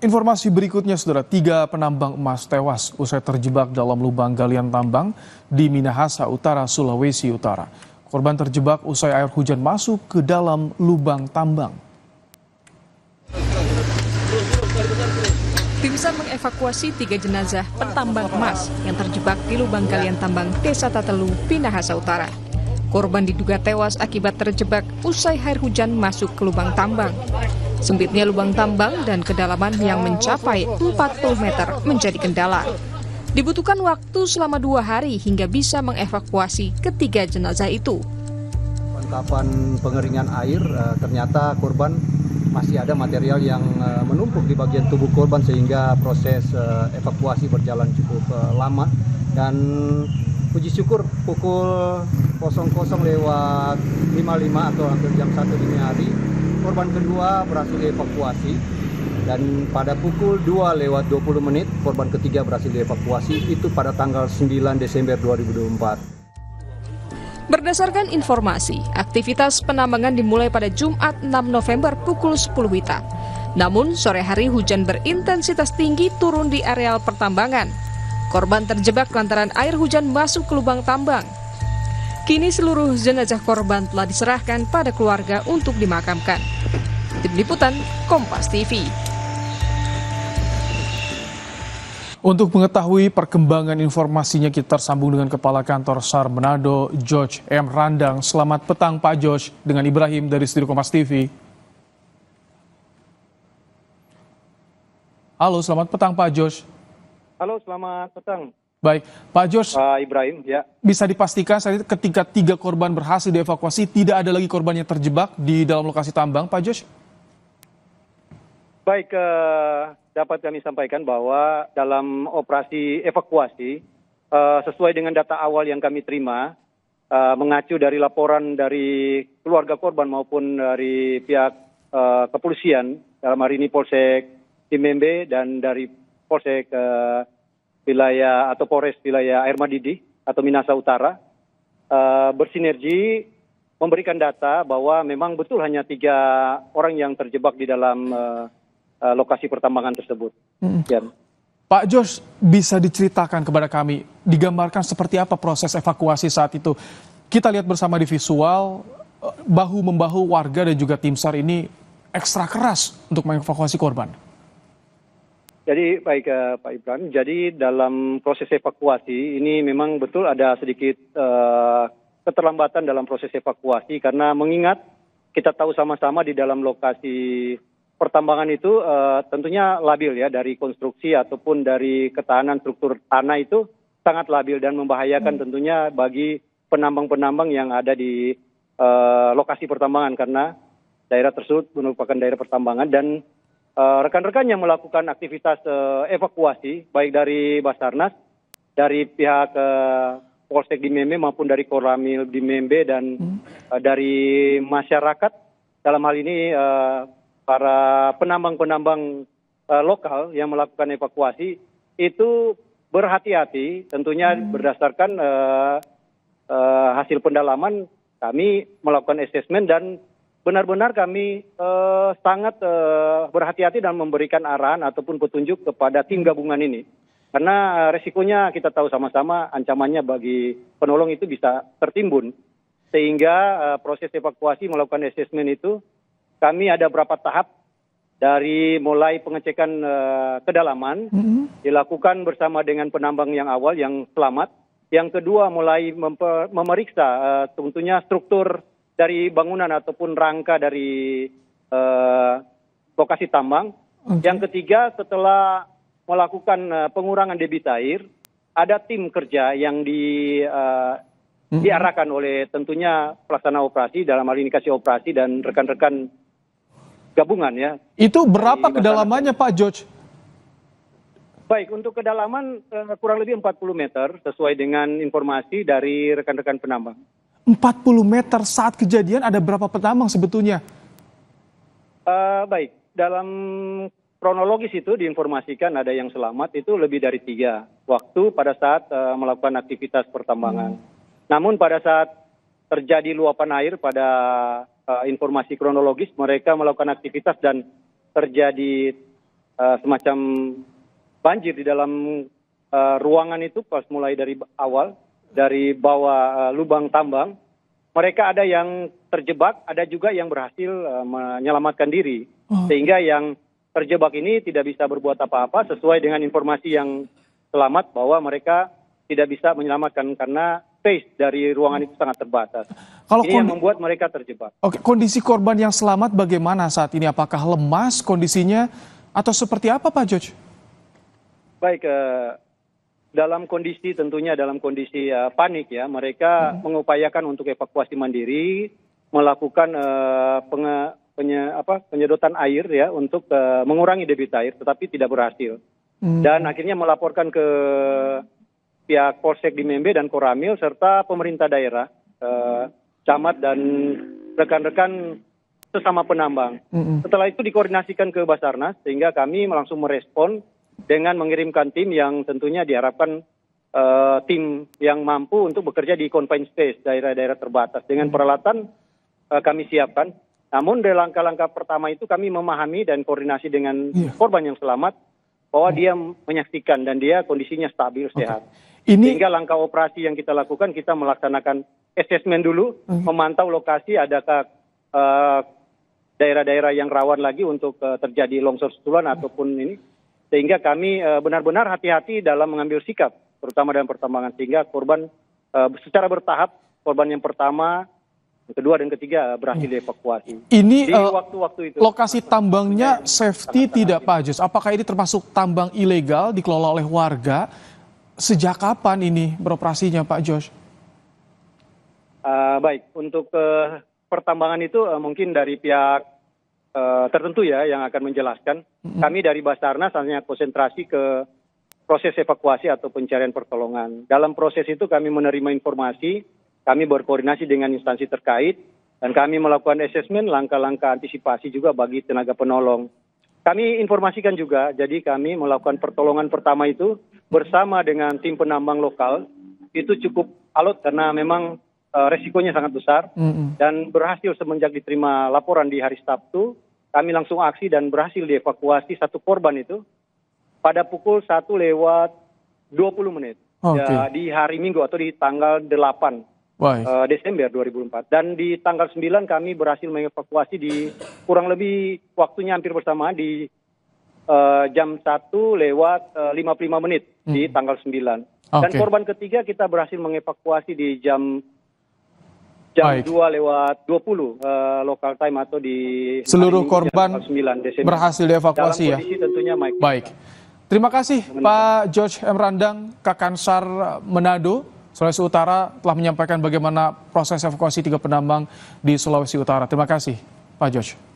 Informasi berikutnya, Saudara, 3 penambang emas tewas usai terjebak dalam lubang galian tambang di Minahasa Utara, Sulawesi Utara. Korban terjebak usai air hujan masuk ke dalam lubang tambang. Tim SAR mengevakuasi 3 jenazah petambang emas yang terjebak di lubang galian tambang Desa Tatelu, Minahasa Utara. Korban diduga tewas akibat terjebak usai air hujan masuk ke lubang tambang. Sempitnya lubang tambang dan kedalaman yang mencapai 40 meter menjadi kendala. Dibutuhkan waktu selama 2 hari hingga bisa mengevakuasi ketiga jenazah itu. Kapan pengeringan air, ternyata korban masih ada material yang menumpuk di bagian tubuh korban sehingga proses evakuasi berjalan cukup lama. Dan puji syukur pukul 00.55 atau hampir jam 1 dini hari, korban kedua berhasil dievakuasi. Dan pada pukul 2:20 korban ketiga berhasil dievakuasi, itu pada tanggal 9 Desember 2024. Berdasarkan informasi, aktivitas penambangan dimulai pada Jumat 6 November pukul 10 WITA. Namun, sore hari hujan berintensitas tinggi turun di areal pertambangan. Korban terjebak lantaran air hujan masuk ke lubang tambang. Kini seluruh jenazah korban telah diserahkan pada keluarga untuk dimakamkan. Tim Liputan, Kompas TV. Untuk mengetahui perkembangan informasinya, kita tersambung dengan Kepala Kantor SAR Manado, George M. Randang. Selamat petang, Pak George, dengan Ibrahim dari Studio Kompas TV. Halo, selamat petang, Pak George. Halo, selamat petang. Baik, Pak George, Ibrahim, ya. bisa dipastikan saat itu ketika 3 korban berhasil dievakuasi, tidak ada lagi korban yang terjebak di dalam lokasi tambang, Pak George? Baik, dapat kami sampaikan bahwa dalam operasi evakuasi, sesuai dengan data awal yang kami terima, mengacu dari laporan dari keluarga korban maupun dari pihak kepolisian, dalam hari ini Polsek Timembe dan dari Polsek wilayah atau Polres wilayah Air Madidi atau Minahasa Utara, bersinergi memberikan data bahwa memang betul hanya 3 orang yang terjebak di dalam lokasi pertambangan tersebut. Ya. Pak George, bisa diceritakan kepada kami, digambarkan seperti apa proses evakuasi saat itu? Kita lihat bersama di visual, bahu-membahu warga dan juga tim SAR ini ekstra keras untuk mengevakuasi korban. Jadi baik Pak Ibrahim, jadi dalam proses evakuasi ini memang betul ada sedikit keterlambatan dalam proses evakuasi karena mengingat kita tahu sama-sama di dalam lokasi pertambangan itu tentunya labil ya, dari konstruksi ataupun dari ketahanan struktur tanah itu sangat labil dan membahayakan tentunya bagi penambang-penambang yang ada di lokasi pertambangan karena daerah tersebut merupakan daerah pertambangan dan rekan-rekan yang melakukan aktivitas evakuasi baik dari Basarnas, dari pihak Polsek Dimembe maupun dari Koramil Dimembe dan dari masyarakat dalam hal ini para penambang-penambang lokal yang melakukan evakuasi itu berhati-hati tentunya berdasarkan hasil pendalaman kami melakukan asesmen dan benar-benar kami sangat berhati-hati dan memberikan arahan ataupun petunjuk kepada tim gabungan ini. Karena resikonya kita tahu sama-sama ancamannya bagi penolong itu bisa tertimbun. Sehingga proses evakuasi melakukan asesmen itu kami ada beberapa tahap dari mulai pengecekan kedalaman dilakukan bersama dengan penambang yang awal yang selamat. Yang kedua mulai memeriksa tentunya struktur dari bangunan ataupun rangka dari lokasi tambang. Yang ketiga setelah melakukan pengurangan debit air, ada tim kerja yang diarahkan oleh tentunya pelaksana operasi, dalam hal ini kasih operasi dan rekan-rekan gabungan ya. Itu berapa kedalamannya Pak George? Baik, untuk kedalaman kurang lebih 40 meter sesuai dengan informasi dari rekan-rekan penambang. 40 meter saat kejadian ada berapa penambang sebetulnya? Baik, dalam kronologis itu diinformasikan ada yang selamat itu lebih dari 3 waktu pada saat melakukan aktivitas pertambangan. Namun pada saat terjadi luapan air pada informasi kronologis mereka melakukan aktivitas dan terjadi semacam banjir di dalam ruangan itu pas mulai dari awal, dari bawah lubang tambang. Mereka ada yang terjebak, ada juga yang berhasil menyelamatkan diri. Sehingga yang terjebak ini tidak bisa berbuat apa-apa sesuai dengan informasi yang selamat bahwa mereka tidak bisa menyelamatkan karena space dari ruangan itu sangat terbatas. Kalau Ini yang membuat mereka terjebak. Oke, kondisi korban yang selamat bagaimana saat ini? Apakah lemas kondisinya atau seperti apa Pak George? Baik, dalam kondisi tentunya dalam kondisi panik ya, mereka mengupayakan untuk evakuasi mandiri, melakukan penyedotan air ya untuk mengurangi debit air, tetapi tidak berhasil. Dan akhirnya melaporkan ke pihak Polsek di Membe dan Koramil serta pemerintah daerah, camat dan rekan-rekan sesama penambang. Setelah itu dikoordinasikan ke Basarnas sehingga kami langsung merespon dengan mengirimkan tim yang tentunya diharapkan tim yang mampu untuk bekerja di confined space, daerah-daerah terbatas. Dengan peralatan kami siapkan. Namun dari langkah-langkah pertama itu kami memahami dan koordinasi dengan korban yang selamat bahwa dia menyaksikan dan dia kondisinya stabil, sehat. Sehingga langkah operasi yang kita lakukan, kita melaksanakan asesmen dulu, memantau lokasi adakah daerah-daerah yang rawan lagi untuk terjadi longsor susulan ataupun ini. Sehingga kami benar-benar hati-hati dalam mengambil sikap, terutama dalam pertambangan. Sehingga korban secara bertahap, korban yang pertama, yang kedua dan ketiga berhasil dievakuasi. Ini di waktu-waktu itu lokasi tambangnya safety tidak Pak Jos? Apakah ini termasuk tambang ilegal dikelola oleh warga? Sejak kapan ini beroperasinya Pak Jos? Baik, untuk pertambangan itu mungkin dari pihak tertentu ya yang akan menjelaskan. Kami dari Basarnas hanya konsentrasi ke proses evakuasi atau pencarian pertolongan. Dalam proses itu kami menerima informasi, kami berkoordinasi dengan instansi terkait, dan kami melakukan asesmen langkah-langkah antisipasi juga bagi tenaga penolong. Kami informasikan juga, jadi kami melakukan pertolongan pertama itu bersama dengan tim penambang lokal, itu cukup alot karena memang resikonya sangat besar, dan berhasil semenjak diterima laporan di hari Sabtu, kami langsung aksi dan berhasil dievakuasi satu korban itu pada pukul 1:20 ya, di hari Minggu atau di tanggal 8 Desember 2004. Dan di tanggal 9 kami berhasil mengevakuasi di kurang lebih waktunya hampir bersamaan di jam 1:55 di tanggal 9. Dan korban ketiga kita berhasil mengevakuasi di jam 2:20 local time atau di seluruh korban 9 Desember. Berhasil dievakuasi ya. Dalam kondisi tentunya baik. Terima kasih Pak George M. Randang, Kakansar Manado, Sulawesi Utara telah menyampaikan bagaimana proses evakuasi 3 penambang di Sulawesi Utara. Terima kasih Pak George.